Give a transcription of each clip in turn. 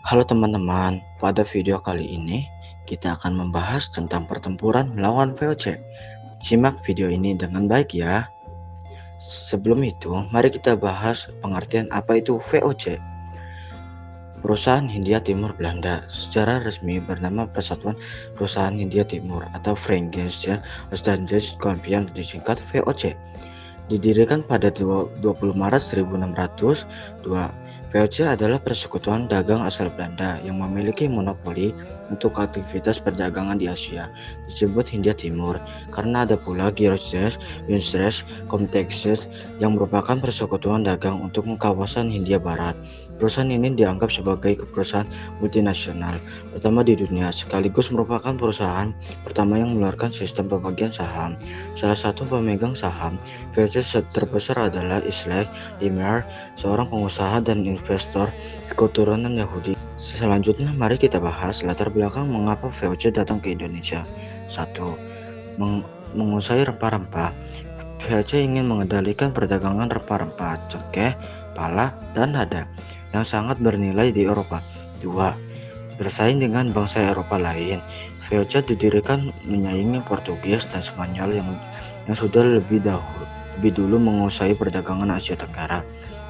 Halo teman-teman, pada video kali ini kita akan membahas tentang pertempuran melawan VOC. Simak video ini dengan baik ya. Sebelum itu, mari kita bahas pengertian apa itu VOC. Perusahaan Hindia Timur Belanda secara resmi bernama Persatuan Perusahaan Hindia Timur atau Verenigde Oostindische-Compagnie disingkat VOC. Didirikan pada 20 Maret 1602, VOC adalah persekutuan dagang asal Belanda yang memiliki monopoli untuk aktivitas perdagangan di Asia. Disebut Hindia Timur karena ada pula Girosdes, Unstres, Comtexes yang merupakan persekutuan dagang untuk kawasan Hindia Barat. Perusahaan ini dianggap sebagai perusahaan multinasional pertama di dunia, sekaligus merupakan perusahaan pertama yang mengeluarkan sistem pembagian saham. Salah satu pemegang saham VOC terbesar adalah Isaac Limer, seorang pengusaha dan investor keturunan Yahudi. Selanjutnya, mari kita bahas latar belakang mengapa VOC datang ke Indonesia. 1. Menguasai rempah-rempah. VOC ingin mengendalikan perdagangan rempah-rempah, cengkeh, pala, dan lada yang sangat bernilai di Eropa. 2. Bersaing dengan bangsa Eropa lain. VOC didirikan menyaingi Portugis dan Spanyol yang sudah lebih dulu menguasai perdagangan Asia Tenggara.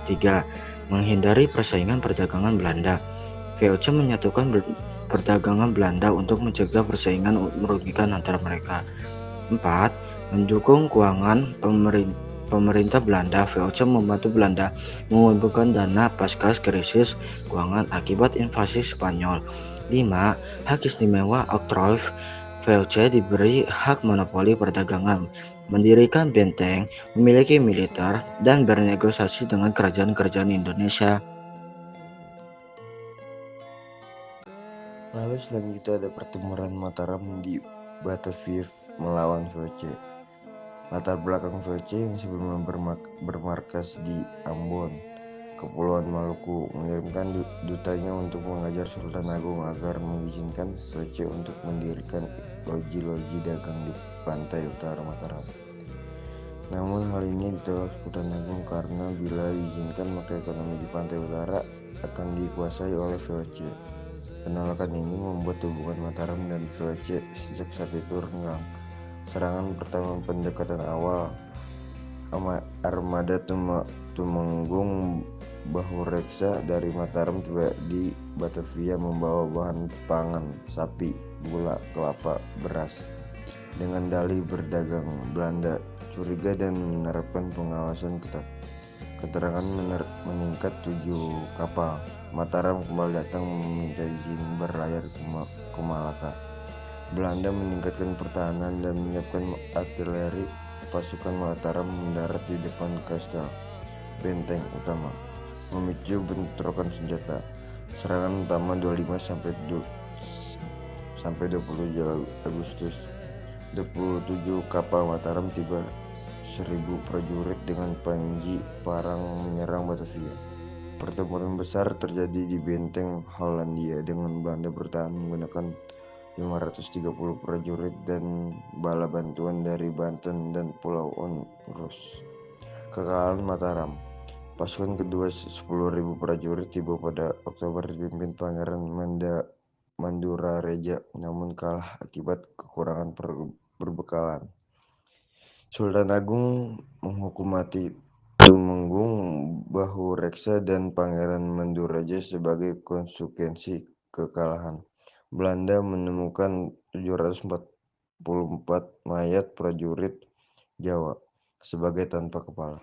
3. Menghindari persaingan perdagangan Belanda. VOC menyatukan perdagangan Belanda untuk mencegah persaingan merugikan antara mereka. 4. Mendukung keuangan pemerintah Belanda. VOC membantu Belanda mengumpulkan dana pasca krisis keuangan akibat invasi Spanyol. 5. Hak istimewa oktroy. VOC diberi hak monopoli perdagangan, mendirikan benteng, memiliki militer, dan bernegosiasi dengan kerajaan-kerajaan Indonesia. Lalu selanjutnya ada pertempuran Mataram di Batavia melawan VOC. Latar belakang VOC yang sebelumnya bermarkas di Ambon, Kepulauan Maluku, mengirimkan dutanya untuk mengajar Sultan Agung agar mengizinkan VOC untuk mendirikan loji-loji dagang di pantai utara Mataram. Namun hal ini ditolak Sultan Agung karena bila diizinkan maka ekonomi di pantai utara akan dikuasai oleh VOC. Penolakan ini membuat hubungan Mataram dan VOC sejak saat itu renggang. Serangan pertama pendekatan awal armada Tumenggung Bahureksa dari Mataram tiba di Batavia membawa bahan pangan, sapi, gula, kelapa, beras. Dengan dalih berdagang, Belanda curiga dan menerapkan pengawasan ketat. Keterangan meningkat 7 kapal. Mataram kembali datang meminta izin berlayar ke Malaka. Belanda meningkatkan pertahanan dan menyiapkan artileri. Pasukan Mataram mendarat di depan kastel, benteng utama, memicu bentrokan senjata. Serangan utama 25 sampai 20 Agustus. 27 kapal Mataram tiba, 1.000 prajurit dengan panji parang menyerang Batavia. Pertempuran besar terjadi di benteng Hollandia dengan Belanda bertahan menggunakan 530 prajurit dan bala bantuan dari Banten dan Pulau Onrus. Kekalahan Mataram. Pasukan kedua 10.000 prajurit tiba pada Oktober dipimpin Pangeran Mandurareja, namun kalah akibat kekurangan perbekalan. Sultan Agung menghukum mati Tumenggung Bahureksa dan Pangeran Mandurareja sebagai konsekuensi kekalahan. Belanda menemukan 744 mayat prajurit Jawa sebagai tanpa kepala.